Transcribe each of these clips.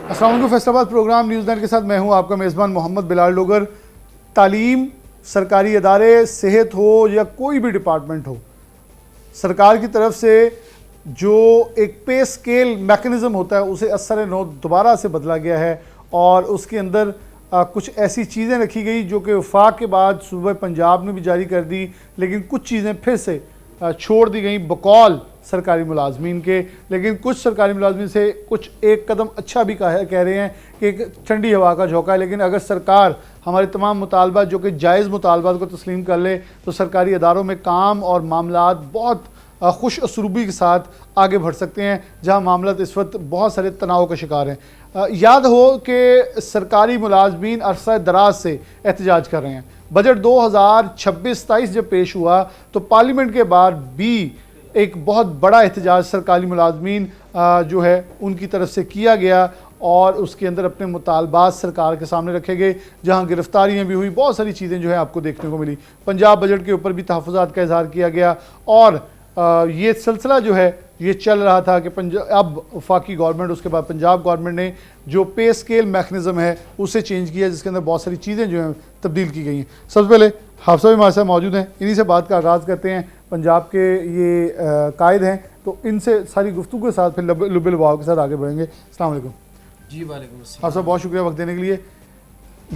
السلام علیکم، فیصلآباد programme news 9 کے ساتھ میں ہوں آپ کا میزبان محمد بلال ڈوگر۔ تعلیم، سرکاری ادارے، صحت ہو یا کوئی بھی ڈپارٹمنٹ ہو، سرکار کی طرف سے جو ایک پے سکیل میکنزم ہوتا ہے اسے اثر نو دوبارہ سے بدلا گیا ہے، اور اس کے اندر کچھ ایسی چیزیں رکھی گئی جو کہ وفاق کے بعد صوبہ پنجاب نے بھی جاری کر دی، لیکن کچھ چیزیں پھر سے چھوڑ دی گئیں بقول سرکاری ملازمین کے۔ لیکن کچھ سرکاری ملازمین سے کچھ ایک قدم اچھا بھی کہہ رہے ہیں کہ ایک ٹھنڈی ہوا کا جھونکا ہے، لیکن اگر سرکار ہمارے تمام مطالبات جو کہ جائز مطالبات کو تسلیم کر لے تو سرکاری اداروں میں کام اور معاملات بہت خوش اسلوبی کے ساتھ آگے بڑھ سکتے ہیں، جہاں معاملات اس وقت بہت سارے تناؤ کا شکار ہیں۔ یاد ہو کہ سرکاری ملازمین عرصہ دراز سے احتجاج کر رہے ہیں۔ بجٹ 2026-27 جب پیش ہوا تو پارلیمنٹ کے بعد بھی ایک بہت بڑا احتجاج سرکاری ملازمین جو ہے ان کی طرف سے کیا گیا، اور اس کے اندر اپنے مطالبات سرکار کے سامنے رکھے گئے، جہاں گرفتاریاں بھی ہوئی، بہت ساری چیزیں جو ہیں آپ کو دیکھنے کو ملی۔ پنجاب بجٹ کے اوپر بھی تحفظات کا اظہار کیا گیا، اور یہ سلسلہ جو ہے یہ چل رہا تھا کہ اب وفاقی گورنمنٹ، اس کے بعد پنجاب گورنمنٹ نے جو پے سکیل میکنزم ہے اسے چینج کیا، جس کے اندر بہت ساری چیزیں جو ہیں تبدیل کی گئی ہیں۔ سب سے پہلے حافظ ہمارے ساتھ موجود ہیں، انہی سے بات کا آغاز کرتے ہیں۔ پنجاب کے یہ قائد ہیں، تو ان سے ساری گفتگو کے ساتھ پھر لب لباؤ کے ساتھ آگے بڑھیں گے۔ السلام علیکم جی۔ وعلیکم السلام۔ حافظ صاحب بہت شکریہ وقت دینے کے لیے۔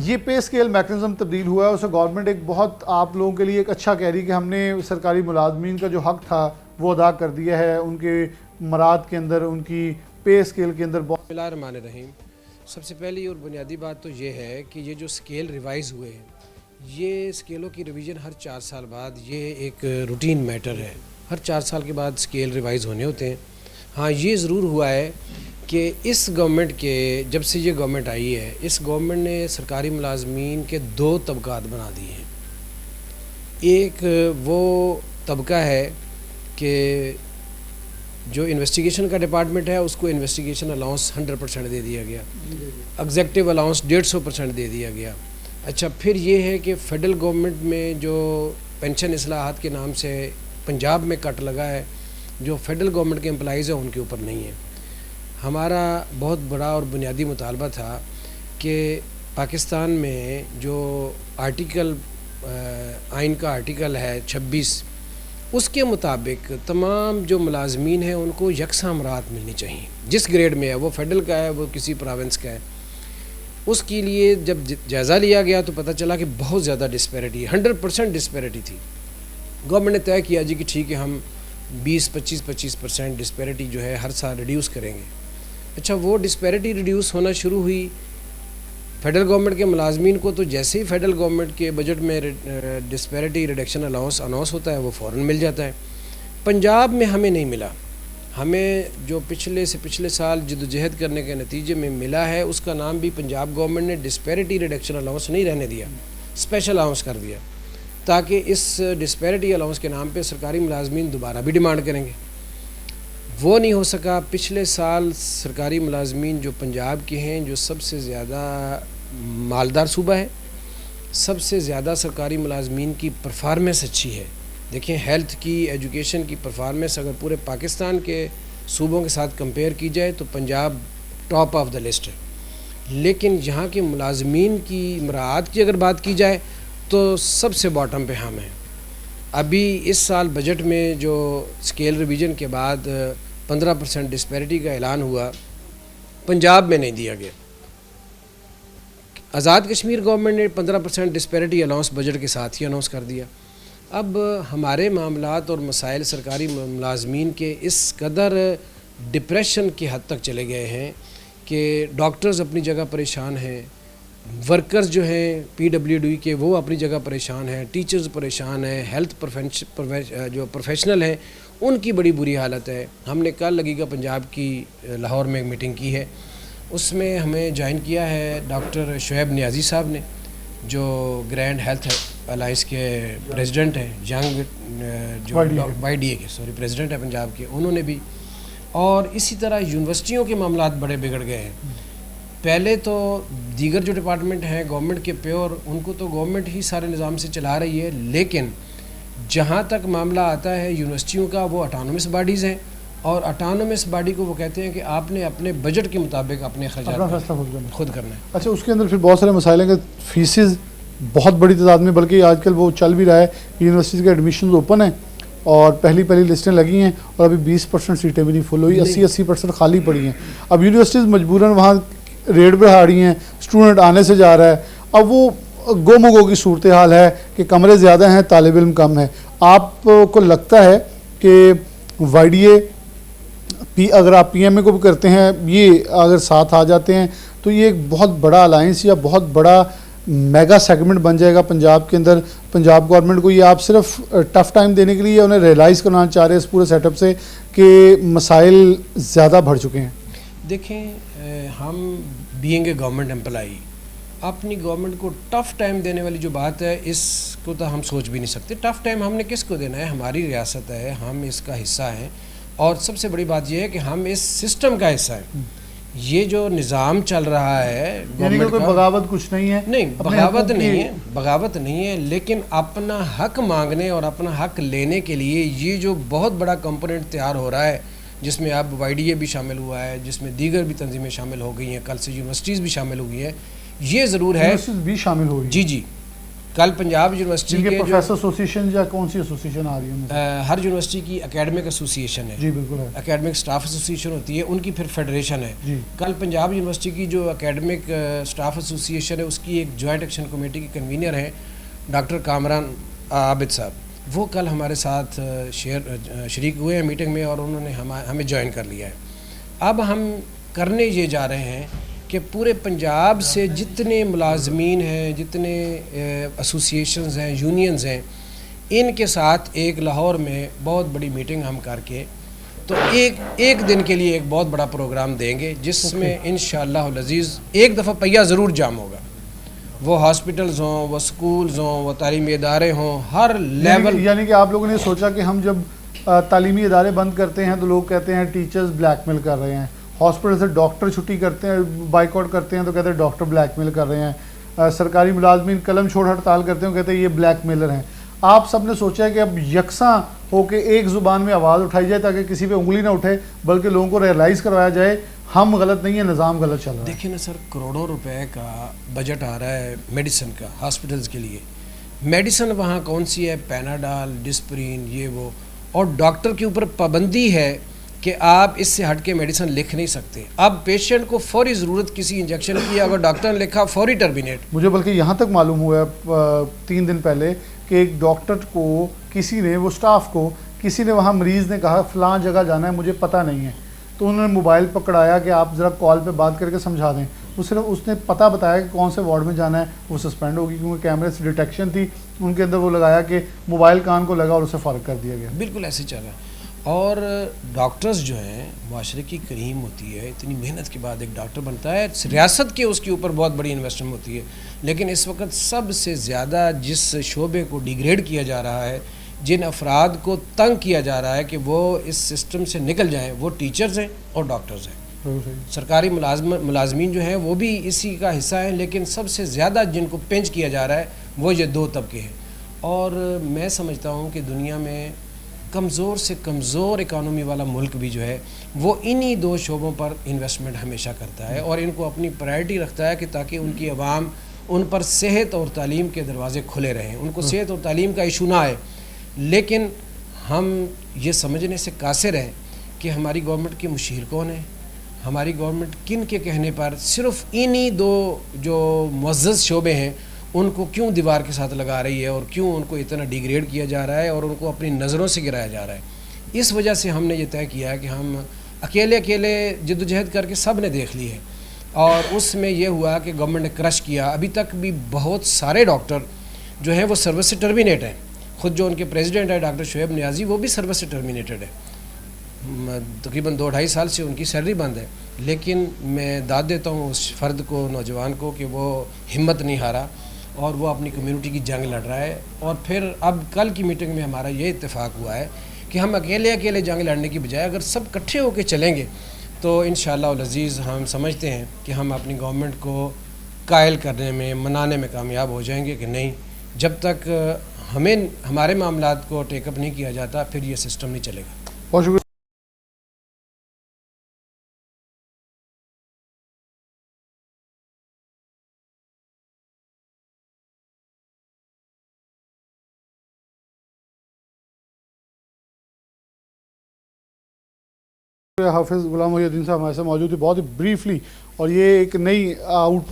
یہ پے سکیل میکنزم تبدیل ہوا ہے، اسے گورنمنٹ ایک بہت آپ لوگوں کے لیے ایک اچھا کہہ رہی کہ ہم نے سرکاری ملازمین کا جو حق تھا وہ ادا کر دیا ہے، ان کے مراد کے اندر، ان کی پے سکیل کے اندر بسم اللہ الرحمن الرحیم۔ سب سے پہلی اور بنیادی بات تو یہ ہے کہ یہ جو سکیل ریوائز ہوئے ہیں، یہ سکیلوں کی ریویژن ہر 4 سال بعد یہ ایک روٹین میٹر ہے، ہر 4 سال کے بعد سکیل ریوائز ہونے ہوتے ہیں۔ ہاں یہ ضرور ہوا ہے کہ اس گورنمنٹ کے جب سے یہ گورنمنٹ آئی ہے، اس گورنمنٹ نے سرکاری ملازمین کے 2 طبقات بنا دیے ہیں۔ ایک وہ طبقہ ہے کہ جو انویسٹیگیشن کا ڈپارٹمنٹ ہے، اس کو انویسٹیگیشن الاؤنس 100% دے دیا گیا، ایگزیکٹو الاؤنس 150% دے دیا گیا۔ اچھا، پھر یہ ہے کہ فیڈرل گورنمنٹ میں جو پینشن اصلاحات کے نام سے پنجاب میں کٹ لگا ہے، جو فیڈرل گورنمنٹ کے امپلائیز ہیں ان کے اوپر نہیں ہے۔ ہمارا بہت بڑا اور بنیادی مطالبہ تھا کہ پاکستان میں جو آرٹیکل آئین کا آرٹیکل ہے 26، اس کے مطابق تمام جو ملازمین ہیں ان کو یکساں مراعات ملنی چاہیے، جس گریڈ میں ہے، وہ فیڈرل کا ہے، وہ کسی پروونس کا ہے۔ اس کے لیے جب جائزہ لیا گیا تو پتہ چلا کہ بہت زیادہ ڈسپیرٹی، 100% ڈسپیرٹی تھی۔ گورنمنٹ نے طے کیا جی کہ ٹھیک ہے، ہم 20-25% ڈسپیرٹی جو ہے ہر سال ریڈیوس کریں گے۔ اچھا، وہ ڈسپیرٹی ریڈیوس ہونا شروع ہوئی فیڈرل گورنمنٹ کے ملازمین کو، تو جیسے ہی فیڈرل گورنمنٹ کے بجٹ میں ڈسپیرٹی ریڈکشن الاؤنس اناؤنس ہوتا ہے وہ فوراً مل جاتا ہے۔ پنجاب میں ہمیں نہیں ملا، ہمیں جو پچھلے سال جدوجہد کرنے کے نتیجے میں ملا ہے، اس کا نام بھی پنجاب گورنمنٹ نے ڈسپیرٹی ریڈکشن الاؤنس نہیں رہنے دیا، اسپیشل الاؤنس کر دیا، تاکہ اس ڈسپیرٹی الاؤنس کے نام پہ سرکاری ملازمین دوبارہ بھی ڈیمانڈ کریں گے۔ وہ نہیں ہو سکا۔ پچھلے سال سرکاری ملازمین جو پنجاب کے ہیں، جو سب سے زیادہ مالدار صوبہ ہے، سب سے زیادہ سرکاری ملازمین کی پرفارمنس اچھی ہے۔ دیکھیں، ہیلتھ کی، ایجوکیشن کی پرفارمنس اگر پورے پاکستان کے صوبوں کے ساتھ کمپیئر کی جائے تو Punjab top of the list ہے، لیکن یہاں کے ملازمین کی مراعات کی اگر بات کی جائے تو سب سے باٹم پہ ہم ہیں۔ ابھی اس سال بجٹ میں جو سکیل ریویژن کے بعد 15% ڈسپیرٹی کا اعلان ہوا، پنجاب میں نہیں دیا گیا۔ آزاد کشمیر گورنمنٹ نے 15% ڈسپیرٹی الاؤنس بجٹ کے ساتھ ہی اناؤنس کر دیا۔ اب ہمارے معاملات اور مسائل سرکاری ملازمین کے اس قدر ڈپریشن کی حد تک چلے گئے ہیں کہ ڈاکٹرز اپنی جگہ پریشان ہیں، ورکرز جو ہیں PWD کے وہ اپنی جگہ پریشان ہیں، ٹیچرز پریشان ہیں، ہیلتھ جو پروفیشنل ہیں ان کی بڑی بری حالت ہے۔ ہم نے کل لگیگا پنجاب کی لاہور میں ایک میٹنگ کی ہے، اس میں ہمیں جوائن کیا ہے ڈاکٹر شعیب نیازی صاحب نے، جو گرینڈ ہیلتھ الائنس کے پریزیڈنٹ ہیں، ینگ جو YDA کے پریزیڈنٹ ہے پنجاب کے، انہوں نے بھی، اور اسی طرح یونیورسٹیوں کے معاملات بڑے بگڑ گئے ہیں۔ پہلے تو دیگر جو ڈپارٹمنٹ ہیں گورنمنٹ کے پیور، ان کو تو گورنمنٹ ہی سارے نظام سے چلا رہی ہے، لیکن جہاں تک معاملہ آتا ہے یونیورسٹیوں کا، وہ اٹانومس باڈیز ہیں، اور اٹانومس باڈی کو وہ کہتے ہیں کہ آپ نے اپنے بجٹ کے مطابق اپنے اپنا اخراجات فیصلہ خود کرنا ہے. خود کرنا ہے. اچھا اس کے اندر پھر بہت سارے مسائل ہیں کہ فیسز بہت بڑی تعداد میں، بلکہ آج کل وہ چل بھی رہا ہے، یونیورسٹیز کے ایڈمیشنز اوپن ہیں اور پہلی لسٹیں لگی ہیں اور ابھی 20% سیٹیں بھی نہیں فل ہوئی، 80% خالی پڑی ہیں. اب یونیورسٹیز مجبوراً وہاں ریٹ بڑھا رہی ہیں، اسٹوڈنٹ آنے سے جا رہا ہے. اب وہ گو کی صورتحال ہے کہ کمرے زیادہ ہیں، طالب علم کم ہے. آپ کو لگتا ہے کہ وائی ڈی اے اگر آپ پی ایم اے کو بھی کرتے ہیں، یہ اگر ساتھ آ جاتے ہیں تو یہ ایک بہت بڑا الائنس یا بہت بڑا میگا سیگمنٹ بن جائے گا پنجاب کے اندر؟ پنجاب گورنمنٹ کو یہ آپ صرف ٹف ٹائم دینے کے لیے انہیں ریئلائز کرنا چاہ رہے ہیں اس پورے سیٹ اپ سے کہ مسائل زیادہ بڑھ چکے ہیں؟ دیکھیں ہم بینگ اے گورنمنٹ امپلائی اپنی گورنمنٹ کو ٹف ٹائم دینے والی جو بات ہے اس کو تو ہم سوچ بھی نہیں سکتے. ٹف ٹائم ہم نے کس کو دینا ہے؟ ہماری ریاست ہے، ہم اس کا حصہ ہیں، اور سب سے بڑی بات یہ ہے کہ ہم اس سسٹم کا حصہ ہیں. یہ جو نظام چل رہا ہے یعنی کہ کوئی بغاوت کچھ نہیں ہے؟ نہیں، بغاوت نہیں ہے، لیکن اپنا حق مانگنے اور اپنا حق لینے کے لیے یہ جو بہت بڑا کمپوننٹ تیار ہو رہا ہے، جس میں اب وائی ڈی اے بھی شامل ہوا ہے، جس میں دیگر بھی تنظیمیں شامل ہو گئی ہیں، کل سے یونیورسٹیز بھی شامل ہوئی ہیں. یہ ضرور ہے بھی شامل ہو رہی جی کل پنجاب یونیورسٹی کے پروفیسر ایسوسیشن یا کون سی ایسوسیشن آ رہی ہے؟ ہر یونیورسٹی کی اکیڈمک ایسوسیشن ہے. جی بالکل ہے. اکیڈمک سٹاف ایسوسیشن ہوتی ہے، ان کی پھر فیڈریشن ہے. جی کل پنجاب یونیورسٹی کی جو اکیڈمک سٹاف ایسوسیشن ہے اس کی ایک جوائنٹ ایکشن کمیٹی کی کنوینر ہیں ڈاکٹر کامران عابد صاحب. وہ کل ہمارے ساتھ شریک ہوئے ہیں میٹنگ میں اور انہوں نے ہمیں جوائن کر لیا ہے. اب ہم کرنے یہ جا رہے ہیں کہ پورے پنجاب سے جتنے ملازمین ہیں، جتنے ایسوسیشنز ہیں، یونینز ہیں، ان کے ساتھ ایک لاہور میں بہت بڑی میٹنگ ہم کر کے تو ایک دن کے لیے ایک بہت بڑا پروگرام دیں گے جس میں انشاءاللہ العزیز ایک دفعہ پہیہ ضرور جام ہوگا. وہ ہاسپٹلز ہوں، وہ سکولز ہوں، وہ تعلیمی ادارے ہوں، ہر لیول. یعنی کہ آپ لوگوں نے سوچا کہ ہم جب تعلیمی ادارے بند کرتے ہیں تو لوگ کہتے ہیں ٹیچرز بلیک میل کر رہے ہیں، ہاسپٹل سے ڈاکٹر چھٹی کرتے ہیں، بائک آؤٹ کرتے ہیں تو کہتے ہیں ڈاکٹر بلیک میل کر رہے ہیں، سرکاری ملازمین قلم چھوڑ ہڑتال کرتے ہیں کہتے ہیں یہ بلیک میلر ہیں. آپ سب نے سوچا ہے کہ اب یکساں ہو کے ایک زبان میں آواز اٹھائی جائے تاکہ کسی پہ انگلی نہ اٹھے، بلکہ لوگوں کو ریئلائز کروایا جائے ہم غلط نہیں ہیں، نظام غلط چل رہا ہے. دیکھیں نا سر، کروڑوں روپے کا بجٹ آ رہا ہے میڈیسن کا ہاسپٹلز کے لیے. میڈیسن وہاں کون سی ہے؟ پیناڈال، ڈسپرین، یہ وہ، اور ڈاکٹر کے اوپر پابندی ہے کہ آپ اس سے ہٹ کے میڈیسن لکھ نہیں سکتے. اب پیشنٹ کو فوری ضرورت کسی انجیکشن کی، اگر ڈاکٹر نے لکھا فوری ٹرمینیٹ. مجھے بلکہ یہاں تک معلوم ہوا ہے 3 دن پہلے کہ ایک ڈاکٹر کو کسی نے، وہ سٹاف کو کسی نے، وہاں مریض نے کہا فلاں جگہ جانا ہے مجھے پتہ نہیں ہے، تو انہوں نے موبائل پکڑایا کہ آپ ذرا کال پہ بات کر کے سمجھا دیں. صرف اس نے پتہ بتایا کہ کون سے وارڈ میں جانا ہے، وہ سسپینڈ ہوگی کیونکہ کیمرے سے ڈیٹیکشن تھی ان کے اندر. وہ لگایا کہ موبائل کان کو لگا اور اسے فارغ کر دیا گیا. بالکل ایسے چل رہا ہے. اور ڈاکٹرز جو ہیں معاشرے کی کریم ہوتی ہے، اتنی محنت کے بعد ایک ڈاکٹر بنتا ہے، ریاست کے اس کے اوپر بہت بڑی انویسٹمنٹ ہوتی ہے. لیکن اس وقت سب سے زیادہ جس شعبے کو ڈیگریڈ کیا جا رہا ہے، جن افراد کو تنگ کیا جا رہا ہے کہ وہ اس سسٹم سے نکل جائیں، وہ ٹیچرز ہیں اور ڈاکٹرز ہیں. سرکاری ملازمین جو ہیں وہ بھی اسی کا حصہ ہیں، لیکن سب سے زیادہ جن کو پنچ کیا جا رہا ہے وہ یہ 2 طبقے ہیں. اور میں سمجھتا ہوں کہ دنیا میں کمزور سے کمزور اکانومی والا ملک بھی جو ہے وہ انہی 2 شعبوں پر انویسٹمنٹ ہمیشہ کرتا ہے اور ان کو اپنی پرائرٹی رکھتا ہے کہ تاکہ ان کی عوام ان پر صحت اور تعلیم کے دروازے کھلے رہیں، ان کو صحت اور تعلیم کا ایشو نہ آئے. لیکن ہم یہ سمجھنے سے قاصر ہیں کہ ہماری گورنمنٹ کے مشیر کون ہیں، ہماری گورنمنٹ کن کے کہنے پر صرف انہی 2 جو معزز شعبے ہیں ان کو کیوں دیوار کے ساتھ لگا رہی ہے اور کیوں ان کو اتنا ڈیگریڈ کیا جا رہا ہے اور ان کو اپنی نظروں سے گرایا جا رہا ہے. اس وجہ سے ہم نے یہ طے کیا ہے کہ ہم اکیلے جدوجہد کر کے سب نے دیکھ لی ہے اور اس میں یہ ہوا کہ گورنمنٹ نے کرش کیا. ابھی تک بھی بہت سارے ڈاکٹر جو ہیں وہ سروس سے ٹرمینیٹ ہیں. خود جو ان کے پریزیڈنٹ ہے ڈاکٹر شعیب نیازی، وہ بھی سروس سے ٹرمینیٹڈ ہے. تقریباً 2-2.5 سال سے ان کی سیلری بند ہے. لیکن میں داد دیتا ہوں اس فرد کو، نوجوان کو، کہ وہ ہمت نہیں ہارا اور وہ اپنی کمیونٹی کی جنگ لڑ رہا ہے. اور پھر اب کل کی میٹنگ میں ہمارا یہ اتفاق ہوا ہے کہ ہم اکیلے جنگ لڑنے کی بجائے اگر سب اکٹھے ہو کے چلیں گے تو انشاءاللہ العزیز ہم سمجھتے ہیں کہ ہم اپنی گورنمنٹ کو قائل کرنے میں، منانے میں کامیاب ہو جائیں گے. کہ نہیں، جب تک ہمارے معاملات کو ٹیک اپ نہیں کیا جاتا پھر یہ سسٹم نہیں چلے گا. بہت شکریہ. حافظ غلام محی الدین صاحب ہمارے ساتھ موجود تھے بہت ہی بریفلی، اور یہ ایک نئی آؤٹ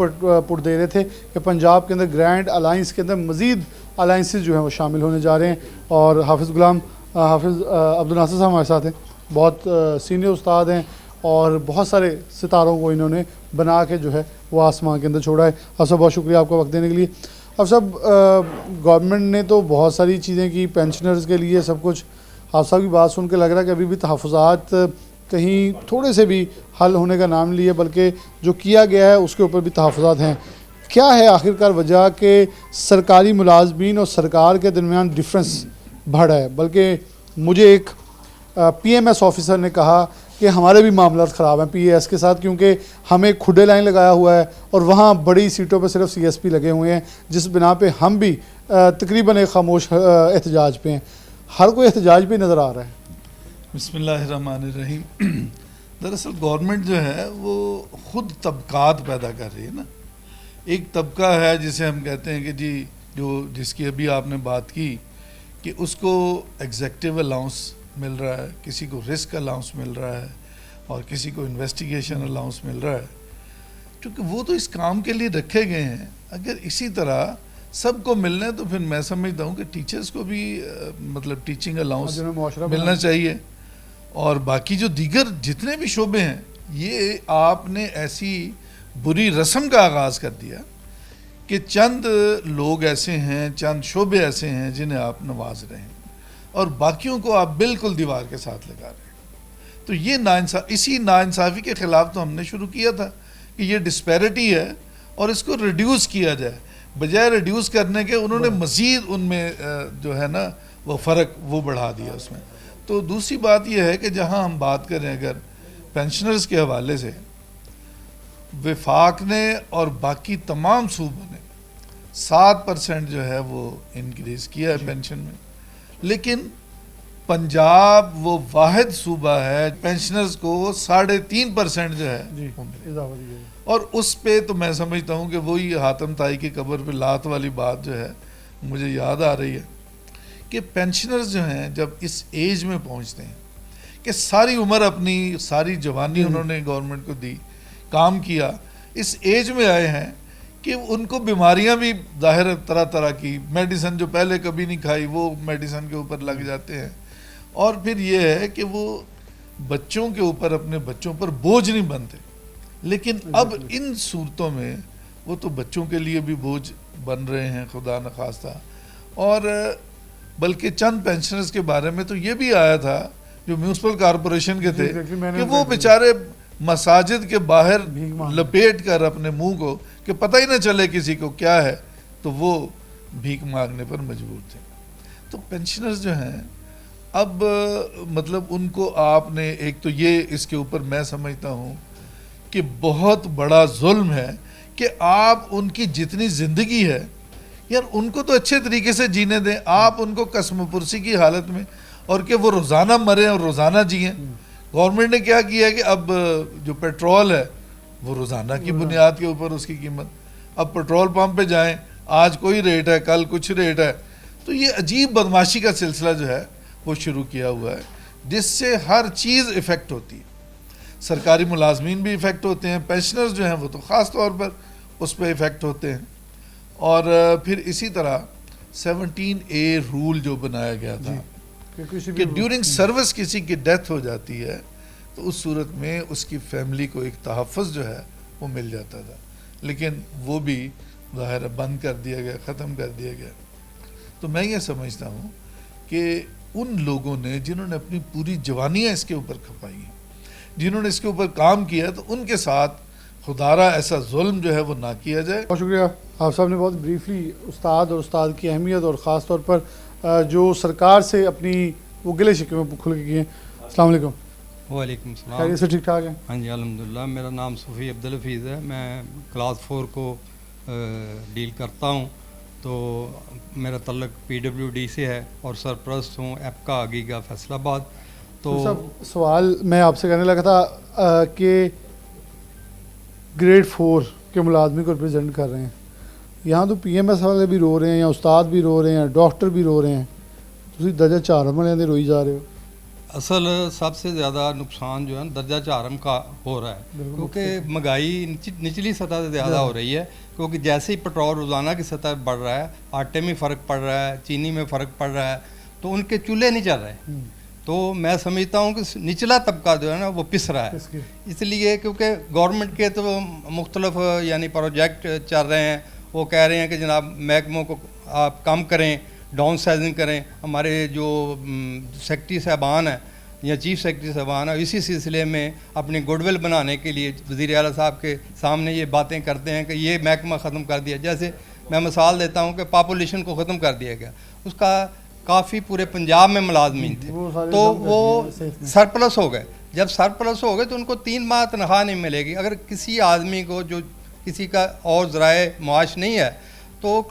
پٹ دے رہے تھے کہ پنجاب کے اندر گرینڈ الائنس کے اندر مزید الائنسز جو ہیں وہ شامل ہونے جا رہے ہیں. اور حافظ عبد الناصر صاحب ہمارے ساتھ ہیں، بہت سینئر استاد ہیں اور بہت سارے ستاروں کو انہوں نے بنا کے جو ہے وہ آسمان کے اندر چھوڑا ہے. آپ صاحب بہت شکریہ آپ کا وقت دینے کے لیے. اب صاحب گورنمنٹ نے تو بہت ساری چیزیں کی پینشنرز کے لیے سب کچھ. آپ صاحب کی بات سن کے لگ رہا ہے کہ ابھی بھی تحفظات کہیں تھوڑے سے بھی حل ہونے کا نام لیے، بلکہ جو کیا گیا ہے اس کے اوپر بھی تحفظات ہیں. کیا ہے آخرکار وجہ کہ سرکاری ملازمین اور سرکار کے درمیان ڈفرینس بڑھا ہے؟ بلکہ مجھے ایک پی ایم ایس آفیسر نے کہا کہ ہمارے بھی معاملات خراب ہیں پی اے ایس کے ساتھ، کیونکہ ہمیں کھڈے لائن لگایا ہوا ہے اور وہاں بڑی سیٹوں پہ صرف سی ایس پی لگے ہوئے ہیں، جس بنا پہ ہم بھی تقریباً ایک خاموش احتجاج پہ ہیں. ہر کوئی احتجاج پہ نظر آ رہا ہے. بسم اللہ الرحمن الرحیم. دراصل گورنمنٹ جو ہے وہ خود طبقات پیدا کر رہی ہے نا. ایک طبقہ ہے جسے ہم کہتے ہیں کہ جی جس کی ابھی آپ نے بات کی کہ اس کو ایگزیکٹو الاؤنس مل رہا ہے، کسی کو رسک الاؤنس مل رہا ہے اور کسی کو انویسٹیگیشن الاؤنس مل رہا ہے، کیونکہ وہ تو اس کام کے لیے رکھے گئے ہیں. اگر اسی طرح سب کو ملنا ہے تو پھر میں سمجھتا ہوں کہ ٹیچرز کو بھی مطلب ٹیچنگ الاؤنس ملنا چاہیے. اور باقی جو دیگر جتنے بھی شعبے ہیں، یہ آپ نے ایسی بری رسم کا آغاز کر دیا کہ چند لوگ ایسے ہیں، چند شعبے ایسے ہیں جنہیں آپ نواز رہے ہیں اور باقیوں کو آپ بالکل دیوار کے ساتھ لگا رہے ہیں. تو یہ اسی ناانصافی کے خلاف تو ہم نے شروع کیا تھا کہ یہ ڈسپیرٹی ہے اور اس کو ریڈیوس کیا جائے. بجائے ریڈیوس کرنے کے انہوں نے مزید ان میں جو ہے نا وہ فرق وہ بڑھا دیا اس میں. تو دوسری بات یہ ہے کہ جہاں ہم بات کریں اگر پینشنرز کے حوالے سے، وفاق نے اور باقی تمام صوبوں نے 7% جو ہے وہ انکریز کیا ہے پینشن میں، لیکن پنجاب وہ واحد صوبہ ہے پینشنرز کو 3.5% جو ہے وہ ملے. اور اس پہ تو میں سمجھتا ہوں کہ وہی حاتم طائی کی قبر پہ لات والی بات جو ہے مجھے یاد آ رہی ہے کہ پینشنرز جو ہیں جب اس ایج میں پہنچتے ہیں کہ ساری عمر اپنی ساری جوانی انہوں نے گورنمنٹ کو دی، کام کیا، اس ایج میں آئے ہیں کہ ان کو بیماریاں بھی ظاہر طرح طرح کی، میڈیسن جو پہلے کبھی نہیں کھائی وہ میڈیسن کے اوپر لگ جاتے ہیں. اور پھر یہ ہے کہ وہ بچوں کے اوپر اپنے بچوں پر بوجھ نہیں بنتے، لیکن اب ان صورتوں میں وہ تو بچوں کے لیے بھی بوجھ بن رہے ہیں خدا نخواستہ. اور بلکہ چند پینشنرز کے بارے میں تو یہ بھی آیا تھا جو میونسپل کارپوریشن کے تھے کہ وہ بیچارے مساجد کے باہر لپیٹ کر اپنے منہ کو کہ پتہ ہی نہ چلے کسی کو کیا ہے، تو وہ بھیک مانگنے پر مجبور تھے. تو پینشنرز جو ہیں اب مطلب ان کو آپ نے ایک تو یہ اس کے اوپر میں سمجھتا ہوں کہ بہت بڑا ظلم ہے کہ آپ ان کی جتنی زندگی ہے یار ان کو تو اچھے طریقے سے جینے دیں، آپ ان کو قسم پرسی کی حالت میں اور کہ وہ روزانہ مریں اور روزانہ جئیں. گورنمنٹ نے کیا کیا کہ اب جو پیٹرول ہے وہ روزانہ کی بنیاد کے اوپر اس کی قیمت، اب پیٹرول پمپ پہ جائیں آج کوئی ریٹ ہے کل کچھ ریٹ ہے. تو یہ عجیب بدماشی کا سلسلہ جو ہے وہ شروع کیا ہوا ہے جس سے ہر چیز افیکٹ ہوتی ہے. سرکاری ملازمین بھی افیکٹ ہوتے ہیں، پینشنرز جو ہیں وہ تو خاص طور پر اس پہ افیکٹ ہوتے ہیں. اور پھر اسی طرح 17A رول جو بنایا گیا تھا کہ ڈیورنگ سروس کسی کی ڈیتھ ہو جاتی ہے تو اس صورت میں اس کی فیملی کو ایک تحفظ جو ہے وہ مل جاتا تھا، لیکن وہ بھی ظاہر بند کر دیا گیا، ختم کر دیا گیا. تو میں یہ سمجھتا ہوں کہ ان لوگوں نے جنہوں نے اپنی پوری جوانیاں اس کے اوپر کھپائی ہیں، جنہوں نے اس کے اوپر کام کیا، تو ان کے ساتھ خدارہ ایسا ظلم جو ہے وہ نہ کیا جائے. بہت شکریہ. آپ صاحب نے بہت بریفلی استاد اور استاد کی اہمیت اور خاص طور پر جو سرکار سے اپنی وہ گلے شکوے میں کھل کے کیے ہیں. السلام علیکم. وعلیکم السلام. خیریت سے ٹھیک ٹھاک ہیں؟ ہاں جی الحمدللہ. میرا نام صوفی عبدالحفیظ ہے، میں کلاس 4 کو ڈیل کرتا ہوں. تو میرا تعلق PWD سے ہے اور سرپرست ہوں ایپکا آگیگا فیصل آباد. تو سب سوال میں آپ سے کرنے لگا تھا کہ گریڈ 4 کے ملازمین کو ریپرزینٹ کر رہے ہیں، یہاں تو PMS والے بھی رو رہے ہیں، یا استاد بھی رو رہے ہیں، ڈاکٹر بھی رو رہے ہیں، تسی درجہ 4 والے دے روئی جا رہے ہو. اصل سب سے زیادہ نقصان جو ہے درجہ چارم کا ہو رہا ہے، کیونکہ مہنگائی نچلی سطح سے زیادہ ہو رہی ہے، کیونکہ جیسے ہی پٹرول روزانہ کی سطح بڑھ رہا ہے، آٹے میں فرق پڑ رہا ہے، چینی میں فرق پڑ رہا ہے، تو ان کے چولہے نہیں چل رہے. تو میں سمجھتا ہوں کہ نچلا طبقہ جو ہے نا وہ پس رہا ہے، اس لیے کیونکہ گورنمنٹ کے تو مختلف یعنی پروجیکٹ چل رہے ہیں. وہ کہہ رہے ہیں کہ جناب محکموں کو آپ کم کریں، ڈاؤن سائزنگ کریں. ہمارے جو سیکٹری صاحبان ہیں یا چیف سیکرٹری صاحبان ہیں اسی سلسلے میں اپنی گڈ ول بنانے کے لیے وزیر اعلیٰ صاحب کے سامنے یہ باتیں کرتے ہیں کہ یہ محکمہ ختم کر دیا. جیسے میں مثال دیتا ہوں کہ پاپولیشن کو ختم کر دیا گیا، اس کا کافی پورے پنجاب میں ملازمین تھے تو وہ سرپلس ہو گئے. جب سرپلس ہو گئے تو ان کو 3 ماہ تنخواہ نہیں ملے گی. اگر کسی آدمی کو جو کسی کا اور ذرائع معاش نہیں ہے تو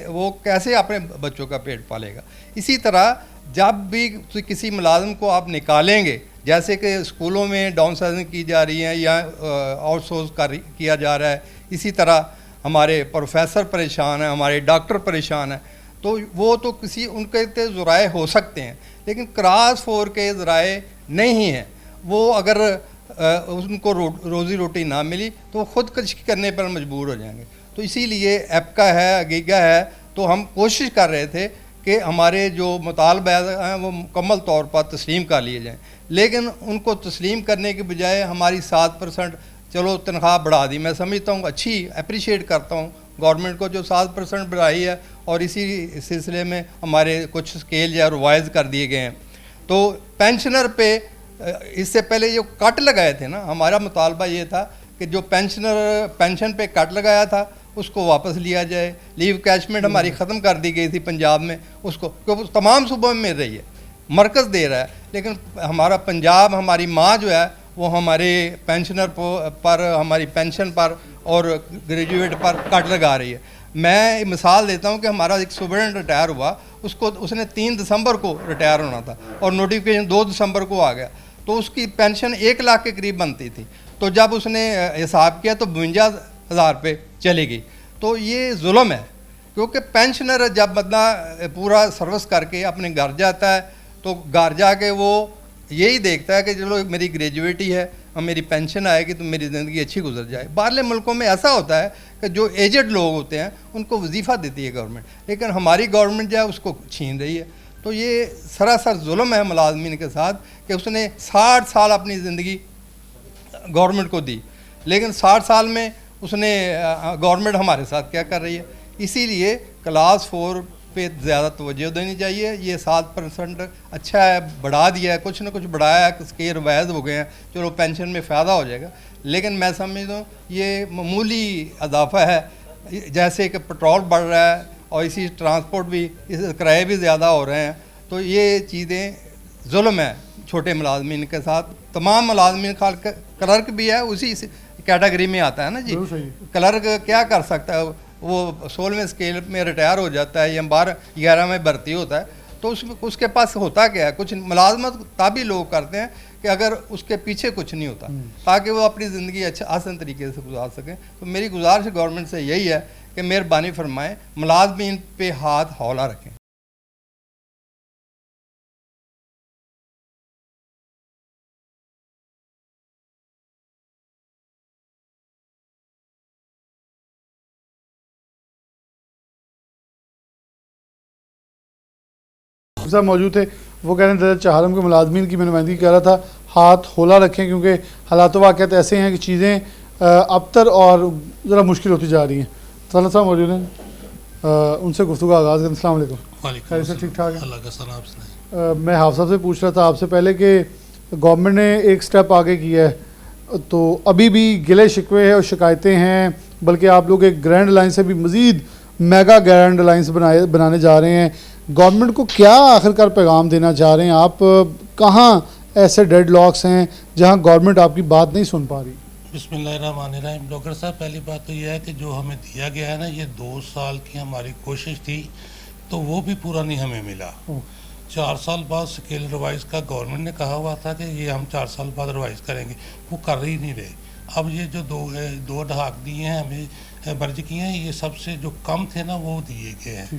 وہ کیسے اپنے بچوں کا پیٹ پالے گا. اسی طرح جب بھی کسی ملازم کو آپ نکالیں گے، جیسے کہ اسکولوں میں ڈاؤن سائزنگ کی جا رہی ہے یا آؤٹ سورس کیا جا رہا ہے، اسی طرح ہمارے پروفیسر پریشان ہیں، ہمارے ڈاکٹر پریشان ہیں. تو وہ تو ان کے ذرائع ہو سکتے ہیں، لیکن کلاس 4 کے ذرائع نہیں ہیں. وہ اگر ان کو روزی روٹی نہ ملی تو وہ خودکشی کرنے پر مجبور ہو جائیں گے. تو اسی لیے ایپکا ہے، اگیگا ہے، تو ہم کوشش کر رہے تھے کہ ہمارے جو مطالبات ہیں وہ مکمل طور پر تسلیم کر لیے جائیں، لیکن ان کو تسلیم کرنے کے بجائے ہماری 7% چلو تنخواہ بڑھا دی. میں سمجھتا ہوں اچھی اپریشیٹ کرتا ہوں گورنمنٹ کو جو 7% بڑھائی ہے، اور اسی سلسلے میں ہمارے کچھ اسکیل یا ریوائز کر دیے گئے ہیں. تو پینشنر پہ اس سے پہلے جو کٹ لگائے تھے نا، ہمارا مطالبہ یہ تھا کہ جو پینشن پہ کٹ لگایا تھا اس کو واپس لیا جائے. لیو کیچمنٹ ہماری ختم کر دی گئی تھی پنجاب میں، اس کو کیونکہ تمام صوبوں میں مل رہی ہے، مرکز دے رہا ہے، لیکن ہمارا پنجاب، ہماری ماں جو ہے وہ ہمارے پینشنر پر، ہماری پینشن پر اور گریجویٹ پر کٹ لگا رہی ہے. میں مثال دیتا ہوں کہ ہمارا ایک سپرنٹینڈنٹ ریٹائر ہوا، اس نے 3 دسمبر کو ریٹائر ہونا تھا اور نوٹیفیکیشن 2 دسمبر کو آ گیا، تو اس کی پینشن 1 لاکھ کے قریب بنتی تھی. تو جب اس نے حساب کیا تو 52,000 پہ چلی گئی. تو یہ ظلم ہے، کیونکہ پینشنر جب بندہ پورا سروس کر کے اپنے گھر جاتا ہے تو گھر جا کے وہ یہی دیکھتا ہے کہ چلو میری گریجویٹی ہے اور میری پینشن آئے گی تو میری زندگی اچھی گزر جائے. باہرلے ملکوں میں ایسا ہوتا ہے کہ جو ایجڈ لوگ ہوتے ہیں ان کو وظیفہ دیتی ہے گورنمنٹ، لیکن ہماری گورنمنٹ جو ہے اس کو چھین رہی ہے. تو یہ سراسر ظلم ہے ملازمین کے ساتھ کہ اس نے 60 سال اپنی زندگی گورنمنٹ کو دی، لیکن 60 سال میں اس نے گورنمنٹ ہمارے ساتھ کیا کر رہی ہے. اسی لیے کلاس 4 پہ زیادہ توجہ دینی چاہیے. یہ 7% اچھا ہے، بڑھا دیا ہے، کچھ نہ کچھ بڑھایا ہے، اس کے روایز ہو گئے ہیں، چلو پینشن میں فائدہ ہو جائے گا. لیکن میں سمجھتا ہوں یہ معمولی اضافہ ہے، جیسے کہ پٹرول بڑھ رہا ہے اور اسی ٹرانسپورٹ بھی، اس کرائے بھی زیادہ ہو رہے ہیں. تو یہ چیزیں ظلم ہے چھوٹے ملازمین کے ساتھ. تمام ملازمین، کلرک بھی ہے اسی کیٹیگری میں آتا ہے نا جی. کلرک کیا کر سکتا ہے؟ وہ 16ویں اسکیل میں ریٹائر ہو جاتا ہے یا 12-11 میں بھرتی ہوتا ہے، تو اس کے پاس ہوتا کیا ہے؟ کچھ ملازمت تبھی لوگ کرتے ہیں کہ اگر اس کے پیچھے کچھ نہیں ہوتا، تاکہ وہ اپنی زندگی اچھا آسان طریقے سے گزار سکیں. تو میری گزارش گورنمنٹ سے یہی ہے کہ مہربانی فرمائیں ملازمین پہ ہاتھ ہولہ رکھیں. صاحب موجود تھے، وہ کہہ رہے ہیں درجہ چہارم کے ملازمین کی میں نمائندگی کہہ رہا تھا ہاتھ ہولا رکھیں، کیونکہ حالات و واقعات ایسے ہیں کہ چیزیں ابتر اور ذرا مشکل ہوتی جا رہی ہیں. طلعت صاحب موجود ہیں، ان سے گفتگو کا آغاز کریں. السلام علیکم. خیر سے ٹھیک ٹھاک ہے؟ اللہ کا سلام سنائیں. میں حافظ صاحب سے پوچھ رہا تھا آپ سے پہلے کہ گورنمنٹ نے ایک سٹیپ آگے کیا ہے، تو ابھی بھی گلے شکوے ہیں اور شکایتیں ہیں، بلکہ آپ لوگ ایک گرینڈ الائنس سے بھی مزید میگا گرینڈ الائنس بنانے جا رہے ہیں. گورنمنٹ کو کیا آخر کار پیغام دینا چاہ رہے ہیں آپ؟ کہاں ایسے ڈیڈ لاکس ہیں جہاں گورنمنٹ آپ کی بات نہیں سن پا رہی؟ بسم اللہ الرحمن الرحیم. ڈاکٹر صاحب، پہلی بات تو یہ ہے کہ جو ہمیں دیا گیا ہے نا، یہ 2 سال کی ہماری کوشش تھی، تو وہ بھی پورا نہیں ہمیں ملا. 4 سال بعد اسکیل ریوائز کا گورنمنٹ نے کہا ہوا تھا کہ یہ ہم 4 سال بعد ریوائز کریں گے، وہ کر ہی نہیں رہے. اب یہ جو 2 ڈھاک دیے ہیں ہمیں مرض کیے ہیں، یہ سب سے جو کم تھے نا وہ دیے گئے ہیں.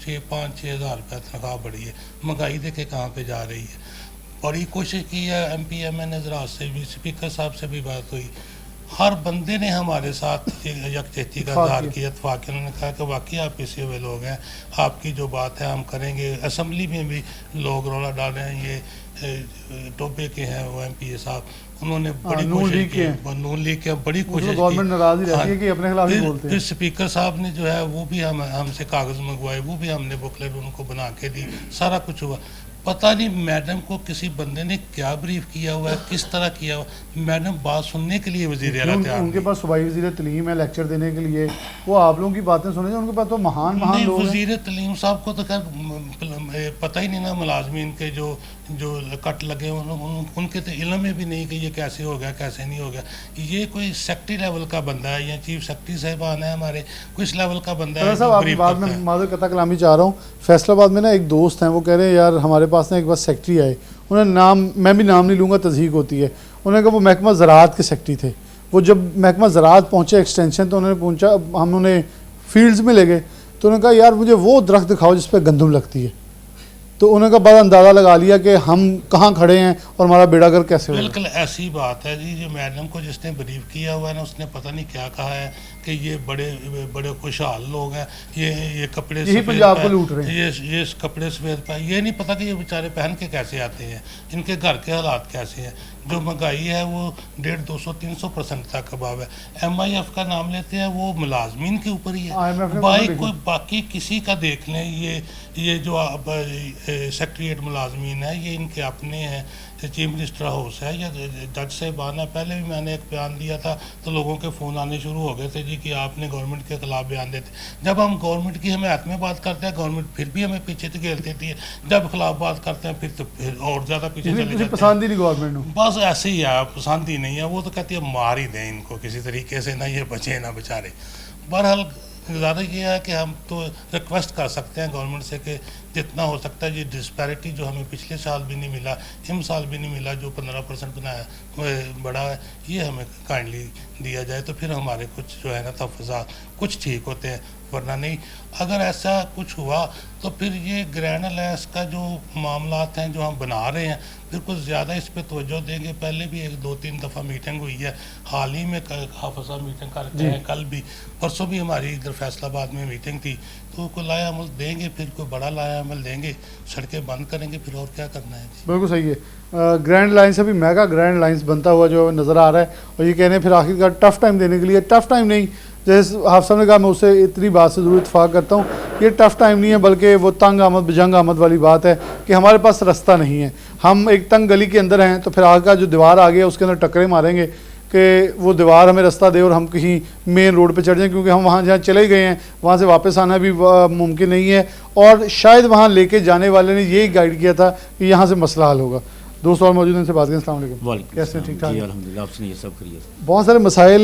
5-6 ہزار روپے تنخواہ بڑھی ہے مہنگائی دیکھے کہاں پہ جا رہی ہے بڑی کوشش کی ہے ایم پی ایم این حضرات سے بھی اسپیکر صاحب سے بھی بات ہوئی ہر بندے نے ہمارے ساتھ یکجہتی کا اظہار کیا اتفاق کیا انہوں نے کہا کہ واقعی آپ کسی ہوئے لوگ ہیں آپ کی جو بات ہے ہم کریں گے اسمبلی میں بھی لوگ رولا ڈال رہے ہیں یہ ٹوپے کے ہیں وہ ایم پی اے صاحب انہوں نے بڑی کوشش کی نون لیگ کے بڑی کوشش کی گورنمنٹ ناراض ہی رہتی ہے کہ اپنے خلاف ہی بولتے ہیں پھر اسپیکر صاحب نے جو ہے وہ بھی ہم سے کاغذ منگوائے وہ بھی ہم نے بکلیٹ ان کو بنا کے دی سارا کچھ ہوا پتہ نہیں میڈم کو کسی بندے نے کیا بریف کیا ہوا ہے کس طرح کیا ہوا میڈم بات سننے کے لیے وزیر اعلیٰ تیار ان کے پاس صوبائی وزیر تعلیم ہے لیکچر دینے کے لیے وہ آپ لوگوں کی باتیں سنیں ان کے پاس تو مہان لوگ ہیں وزیر تعلیم صاحب کو تو خیر پتہ ہی نہیں نا ملازمین کے جو کٹ لگے ان کے تو علم میں بھی نہیں کہ یہ کیسے ہو گیا کیسے نہیں ہو گیا یہ کوئی سیکٹری لیول کا بندہ ہے یا چیف سیکٹری صاحبان ہے ہمارے کچھ لیول کا بندہ ہے صاحب آپ کی بات میں معذرت قطع کلامی چاہ رہا ہوں فیصلہ آباد میں نا ایک دوست ہیں وہ کہہ رہے ہیں یار ہمارے پاس نا ایک بار سیکٹری آئے انہوں نے نام میں بھی نام نہیں لوں گا تصدیق ہوتی ہے انہوں نے کہا وہ محکمہ زراعت کے سیکٹری تھے وہ جب محکمہ زراعت پہنچے ایکسٹینشن تو انہوں نے پہنچا ہم انہیں فیلڈز میں لے گئے تو انہوں نے کہا یار مجھے وہ درخت دکھاؤ جس پہ گندم لگتی ہے تو انہوں نے کہا بڑا اندازہ لگا لیا کہ ہم کہاں کھڑے ہیں اور ہمارا بیڑا گر کیسے ہوگا بالکل ایسی بات ہے جی جو میڈم کو جس نے بریف کیا ہوا ہے نا اس نے پتہ نہیں کیا کہا ہے کہ یہ بڑے خوشحال لوگ ہیں یہ کپڑے یہی پنجاب کو لوٹ رہے ہیں یہ کپڑے سفید پہ یہ نہیں پتہ کہ یہ بیچارے پہن کے کیسے آتے ہیں ان کے گھر کے حالات کیسے ہیں جو مہنگائی ہے وہ 150-200-300% تک اباب ہے ایم آئی ایف کا نام لیتے ہیں وہ ملازمین کے اوپر ہی ہے کوئی باقی کسی کا دیکھ لیں یہ جو سیکریٹریٹ ملازمین ہیں یہ ان کے اپنے ہیں چیف منسٹر ہاؤس ہے یا جج صاحبان ہے پہلے بھی میں نے ایک بیان دیا تھا تو لوگوں کے فون آنے شروع ہو گئے تھے جی کہ آپ نے گورنمنٹ کے خلاف بیان دیتے جب ہم گورنمنٹ کی حمایت میں بات کرتے ہیں گورنمنٹ پھر بھی ہمیں پیچھے دھکیل دیتی ہے جب خلاف بات کرتے ہیں پھر اور زیادہ پیچھے چلے جاتے ہیں پسند ہی نہیں گورنمنٹ بس ایسے ہی ہے پسند ہی نہیں ہے وہ تو کہتی ہے مار ہی دیں ان کو کسی طریقے سے نہ یہ بچے نہ بچارے بہرحال گزارش یہ ہے کہ ہم تو ریکویسٹ کر سکتے ہیں گورنمنٹ سے کہ جتنا ہو سکتا ہے یہ ڈسپیرٹی جو ہمیں پچھلے سال بھی نہیں ملا سال بھی نہیں ملا جو 15% بنایا بڑا ہے یہ ہمیں کائنڈلی دیا جائے تو پھر ہمارے کچھ جو ہے نا تفضات کچھ ٹھیک ہوتے ہیں ورنہ نہیں اگر ایسا کچھ ہوا تو پھر یہ گرینڈ الائنس کا جو معاملات ہیں جو ہم بنا رہے ہیں پھر کچھ زیادہ اس پہ توجہ دیں گے پہلے بھی 2-3 دفعہ میٹنگ ہوئی ہے حال ہی میں حافظہ میٹنگ کرتے ہیں کل بھی پرسوں بھی ہماری ادھر فیصل آباد میں میٹنگ تھی تو کوئی لایا عمل دیں گے پھر کوئی بڑا لایا عمل دیں گے سڑکیں بند کریں گے پھر اور کیا کرنا ہے بالکل صحیح ہے گرینڈ لائن سے بھی میگا گرینڈ لائنس بنتا ہوا جو نظر آ رہا ہے اور یہ کہنے پھر آخر کا ٹف ٹائم دینے کے لیے ٹف ٹائم نہیں جیسے حافظ صاحب نے کہا میں اس سے اتنی بات سے ضرور اتفاق کرتا ہوں یہ ٹف ٹائم نہیں ہے بلکہ وہ تنگ آمد بجنگ آمد والی بات ہے کہ ہمارے پاس رستہ نہیں ہے ہم ایک تنگ گلی کے اندر ہیں تو پھر آگے کا جو دیوار آ گیا اس کے اندر ٹکرے ماریں گے کہ وہ دیوار ہمیں رستہ دے اور ہم کہیں مین روڈ پہ چڑھ جائیں کیونکہ ہم وہاں جہاں چلے گئے ہیں وہاں سے واپس آنا بھی ممکن نہیں ہے اور شاید وہاں لے کے جانے والے نے یہی گائیڈ کیا تھا کہ یہاں سے مسئلہ حل ہوگا دوست اور موجود ہیں ان سے بات کریں السلام علیکم کیسے ٹھیک ٹھاک الحمدللہ آپ سے یہ سب کریے بہت سارے مسائل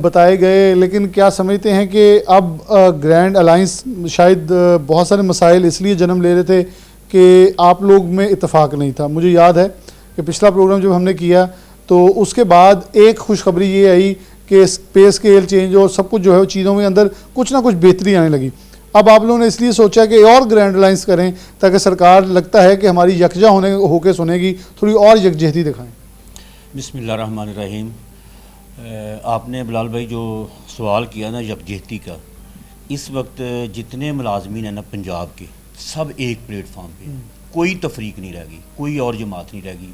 بتائے گئے لیکن کیا سمجھتے ہیں کہ اب گرینڈ الائنس شاید بہت سارے مسائل اس لیے جنم لے رہے تھے کہ آپ لوگ میں اتفاق نہیں تھا مجھے یاد ہے کہ پچھلا پروگرام جب ہم نے کیا تو اس کے بعد ایک خوشخبری یہ آئی کہ پے اسکیل چینج اور سب کچھ جو ہے چیزوں میں اندر کچھ نہ کچھ بہتری آنے لگی اب آپ لوگوں نے اس لیے سوچا کہ اور گرینڈ الائنس کریں تاکہ سرکار لگتا ہے کہ ہماری یکجا ہو کے سنے گی تھوڑی اور یکجہتی دکھائیں بسم اللہ الرحمن الرحیم آپ نے بلال بھائی جو سوال کیا نا یکجہتی کا اس وقت جتنے ملازمین ہیں نا پنجاب کے سب ایک پلیٹ فارم پہ کوئی تفریق نہیں رہ گئی کوئی اور جماعت نہیں رہ گئی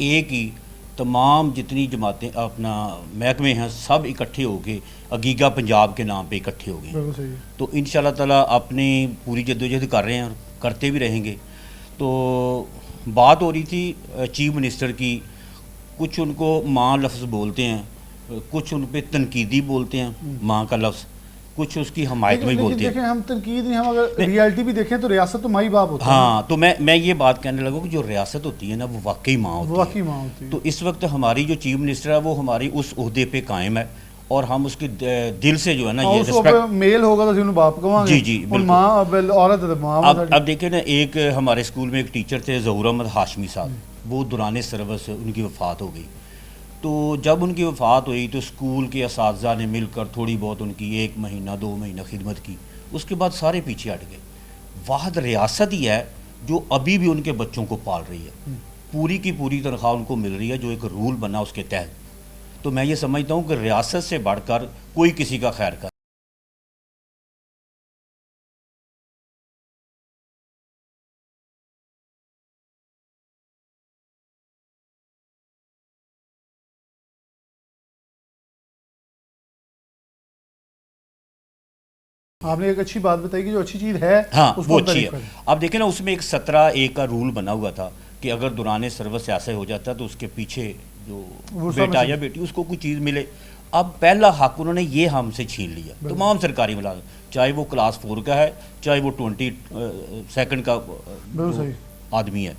ایک ہی تمام جتنی جماعتیں اپنا محکمے ہیں سب اکٹھے ہو کے عگیگہ پنجاب کے نام پہ اکٹھے ہو گئے تو ان شاء اللہ تعالیٰ اپنی پوری جدوجہد کر رہے ہیں اور کرتے بھی رہیں گے تو بات ہو رہی تھی چیف منسٹر کی کچھ ان کو ماں لفظ بولتے ہیں کچھ ان پہ تنقیدی بولتے ہیں ماں کا لفظ کچھ اس کی حمایت میں بولتے ہیں دیکھیں ہم تنقید نہیں ہم اگر ریالٹی بھی دیکھیں تو ریاست تو مائی باپ ہوتا ہے ہاں تو میں یہ بات کہنے لگا کہ جو ریاست ہوتی ہے نا وہ واقعی ماں ہوتی ہے تو اس وقت ہماری جو چیف منسٹر ہے وہ ہماری اس عہدے پہ قائم ہے اور ہم اس کے دل سے جو ہے نا یہ رسپیکٹ میل ہوگا تو انہوں باپ کہاں گے جی ماں عورت ہے ماں اب دیکھیں نا ایک ہمارے اسکول میں ایک ٹیچر تھے ظہور احمد ہاشمی صاحب وہ دوران سروس ان کی وفات ہو گئی تو جب ان کی وفات ہوئی تو اسکول کے اساتذہ نے مل کر تھوڑی بہت ان کی 1 مہینہ 2 مہینہ خدمت کی، اس کے بعد سارے پیچھے ہٹ گئے. واحد ریاست ہی ہے جو ابھی بھی ان کے بچوں کو پال رہی ہے، پوری کی پوری تنخواہ ان کو مل رہی ہے جو ایک رول بنا اس کے تحت. تو میں یہ سمجھتا ہوں کہ ریاست سے بڑھ کر کوئی کسی کا خیر کر. آپ نے ایک اچھی بات بتائی کہ جو اچھی چیز ہے ہاں اس وہ کو اچھی تعریف ہے. کریں. اب دیکھیں نا اس میں ایک 17A کا رول بنا ہوا تھا کہ اگر دوران سروس ایسا ہو جاتا تو اس کے پیچھے جو بیٹا یا بیٹی اس کو کوئی چیز ملے. اب پہلا حق انہوں نے یہ ہم سے چھین لیا تمام سرکاری ملازم، چاہے وہ کلاس 4 کا ہے چاہے وہ 22 کا آدمی ہے.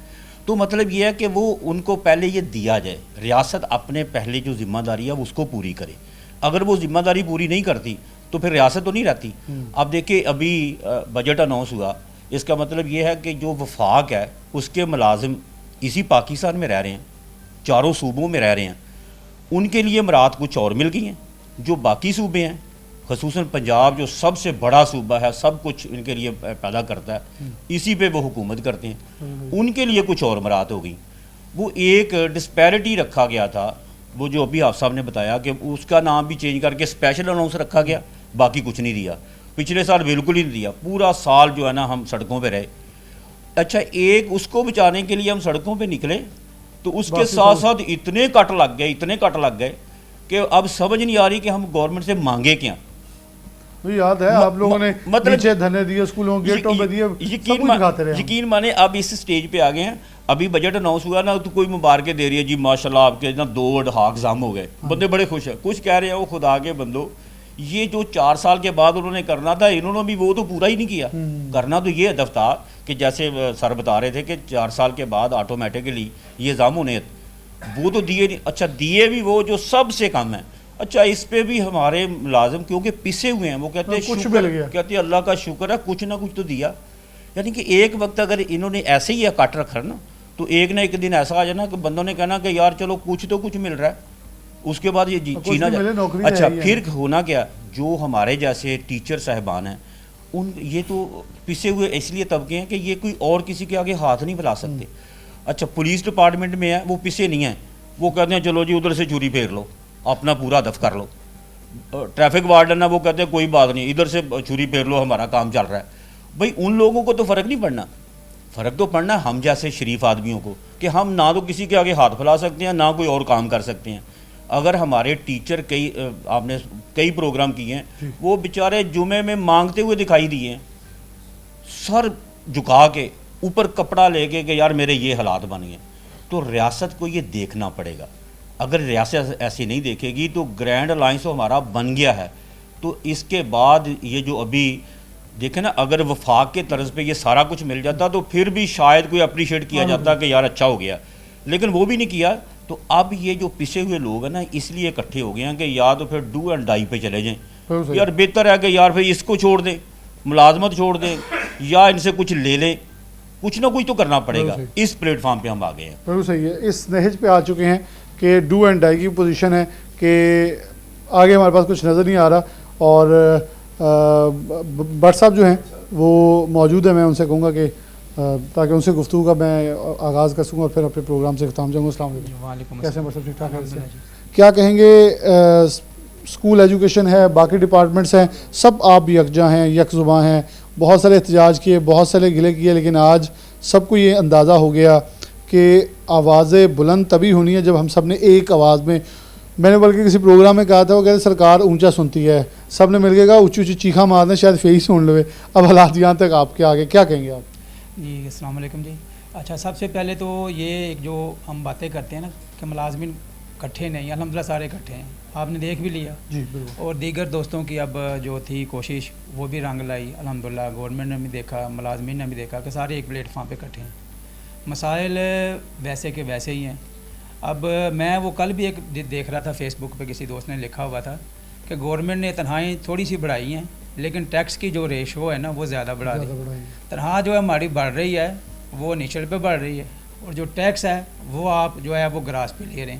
تو مطلب یہ ہے کہ وہ ان کو پہلے یہ دیا جائے، ریاست اپنے پہلے جو ذمہ داری ہے وہ اس کو پوری کرے. اگر وہ ذمہ داری پوری نہیں کرتی تو پھر ریاست تو نہیں رہتی. اب دیکھیں ابھی بجٹ اناؤنس ہوا، اس کا مطلب یہ ہے کہ جو وفاق ہے اس کے ملازم اسی پاکستان میں رہ رہے ہیں، چاروں صوبوں میں رہ رہے ہیں، ان کے لیے مراعات کچھ اور مل گئی ہیں. جو باقی صوبے ہیں خصوصاً پنجاب جو سب سے بڑا صوبہ ہے، سب کچھ ان کے لیے پیدا کرتا ہے، اسی پہ وہ حکومت کرتے ہیں، ان کے لیے کچھ اور مراعات ہو گئی. وہ ایک ڈسپیرٹی رکھا گیا تھا، وہ جو ابھی آپ صاحب نے بتایا کہ اس کا نام بھی چینج کر کے اسپیشل اناؤنس رکھا گیا، باقی کچھ نہیں دیا. پچھلے سال بالکل ہی نہیں دیا، پورا سال جو ہے نا ہم سڑکوں پہ رہے. اچھا ایک اس کو بچانے کے لیے ہم سڑکوں پہ نکلے تو اس کے ساتھ ساتھ اتنے کٹ لگ گئے کہ اب سمجھ نہیں آ رہی کہ ہم گورنمنٹ سے مانگے کیا. یاد ہے آپ لوگوں نے نیچے دھرنے دیے، اسکولوں گیٹوں پہ دیے، سب کچھ دکھاتے رہے. یقین مانے اب اس سٹیج پہ آ گئے ہیں. ابھی بجٹ اناؤنس ہوا نا تو کوئی مبارکیں دے رہی ہے، جی ماشاءاللہ آپ کے نا 2 ایگزام ہو گئے، بندے بڑے خوش ہیں. کچھ کہہ رہے ہیں وہ خدا کے بندو، یہ جو 4 سال کے بعد انہوں نے کرنا تھا انہوں نے بھی وہ تو پورا ہی نہیں کیا. کرنا تو یہ ہدف تھا کہ جیسے سر بتا رہے تھے کہ 4 سال کے بعد آٹومیٹکلی یہ ایگزام ہونے، وہ تو دیے نہیں. اچھا دیے بھی وہ جو سب سے کم ہیں. اچھا اس پہ بھی ہمارے ملازم کیونکہ پسے ہوئے ہیں، وہ کہتے ہیں کہتے ہیں اللہ کا شکر ہے کچھ نہ کچھ تو دیا. یعنی کہ ایک وقت اگر انہوں نے ایسے ہی کٹ رکھا نا تو ایک نہ ایک دن ایسا آ جانا کہ بندوں نے کہنا کہ یار چلو کچھ تو کچھ مل رہا ہے، اس کے بعد یہ چھینا جائے. اچھا پھر ہونا کیا، جو ہمارے جیسے ٹیچر صاحبان ہیں یہ تو پسے ہوئے اس لیے طبقے ہیں کہ یہ کوئی اور کسی کے آگے ہاتھ نہیں پھیلا سکتے. اچھا پولیس ڈپارٹمنٹ میں ہے وہ پسے نہیں ہیں، وہ کہتے ہیں چلو جی ادھر سے چھری پھیر لو، اپنا پورا ہدف کر لو. ٹریفک وارڈن ہے وہ کہتے ہیں کوئی بات نہیں ادھر سے چھری پھیر لو ہمارا کام چل رہا ہے. بھائی ان لوگوں کو تو فرق نہیں پڑنا، فرق تو پڑنا ہم جیسے شریف آدمیوں کو کہ ہم نہ تو کسی کے آگے ہاتھ پھیلا سکتے ہیں نہ کوئی اور کام کر سکتے ہیں. اگر ہمارے ٹیچر آپ نے کئی پروگرام کیے ہیں، وہ بیچارے جمعے میں مانگتے ہوئے دکھائی دیے ہیں، سر جھکا کے اوپر کپڑا لے کے کہ یار میرے یہ حالات بن گئے. تو ریاست کو یہ دیکھنا پڑے گا. اگر ریاست ایسی نہیں دیکھے گی تو گرینڈ الائنس ہمارا بن گیا ہے، تو اس کے بعد یہ جو ابھی دیکھیں نا اگر وفاق کے طرز پہ یہ سارا کچھ مل جاتا تو پھر بھی شاید کوئی اپریشیٹ کیا جاتا کہ یار اچھا ہو گیا، لیکن وہ بھی نہیں کیا. تو اب یہ جو پسے ہوئے لوگ ہیں نا اس لیے اکٹھے ہو گئے ہیں کہ یا تو پھر ڈو اینڈ ڈائی پہ چلے جائیں، یار بہتر ہے کہ یار پھر اس کو چھوڑ دیں، ملازمت چھوڑ دیں، یا ان سے کچھ لے لیں، کچھ نہ کچھ تو کرنا پڑے گا. اس پلیٹ فارم پہ ہم آ گئے ہیں. بالکل صحیح ہے، اس نہج پہ آ چکے ہیں کہ ڈو اینڈ ڈائی کی پوزیشن ہے کہ آگے ہمارے پاس کچھ نظر نہیں آ رہا. اور بٹ صاحب جو ہیں وہ موجود ہیں، میں ان سے کہوں گا کہ تاکہ ان سے گفتگو کا میں آغاز کر سکوں اور پھر اپنے پروگرام سے اختتام جاؤں گا. السلام علیکم. وعلیکم کیسے ہیں ٹھیک ٹھاک ہے؟ کیا کہیں گے، اسکول ایجوکیشن ہے، باقی ڈپارٹمنٹس ہیں، سب آپ یکجا ہیں، یک زباں ہیں، بہت سارے احتجاج کیے، بہت سارے گلے کیے، لیکن آج سب کو یہ اندازہ ہو گیا کہ آوازیں بلند تبھی ہونی ہے جب ہم سب نے ایک آواز میں نے بلکہ کسی پروگرام میں کہا تھا، وہ کہتے سرکار اونچا سنتی ہے، سب نے مل کے کہا اونچی اونچی چیخا مارنا شاید فیری سن لوے. اب حالات یہاں تک آپ کے آگے کیا کہیں گے آپ؟ جی السلام علیکم. جی اچھا سب سے پہلے تو یہ جو ہم باتیں کرتے ہیں نا کہ ملازمین اکٹھے نہیں، الحمدللہ سارے اکٹھے ہیں، آپ نے دیکھ بھی لیا. جی بالکل. اور دیگر دوستوں کی اب جو تھی کوشش وہ بھی رنگ لائی الحمدللہ. گورنمنٹ نے بھی دیکھا، ملازمین نے بھی دیکھا کہ سارے ایک پلیٹ فارم پہ اکٹھے ہیں. مسائل ویسے کے ویسے ہی ہیں. اب میں وہ کل بھی ایک دیکھ رہا تھا فیس بک پہ، کسی دوست نے لکھا ہوا تھا کہ گورنمنٹ نے تنہائی تھوڑی سی بڑھائی ہیں لیکن ٹیکس کی جو ریشو ہے نا وہ زیادہ بڑھا دی. تنہا جو ہے ہماری بڑھ رہی ہے وہ نیچر پہ بڑھ رہی ہے، اور جو ٹیکس ہے وہ آپ جو ہے وہ گراس پہ لے رہے ہیں.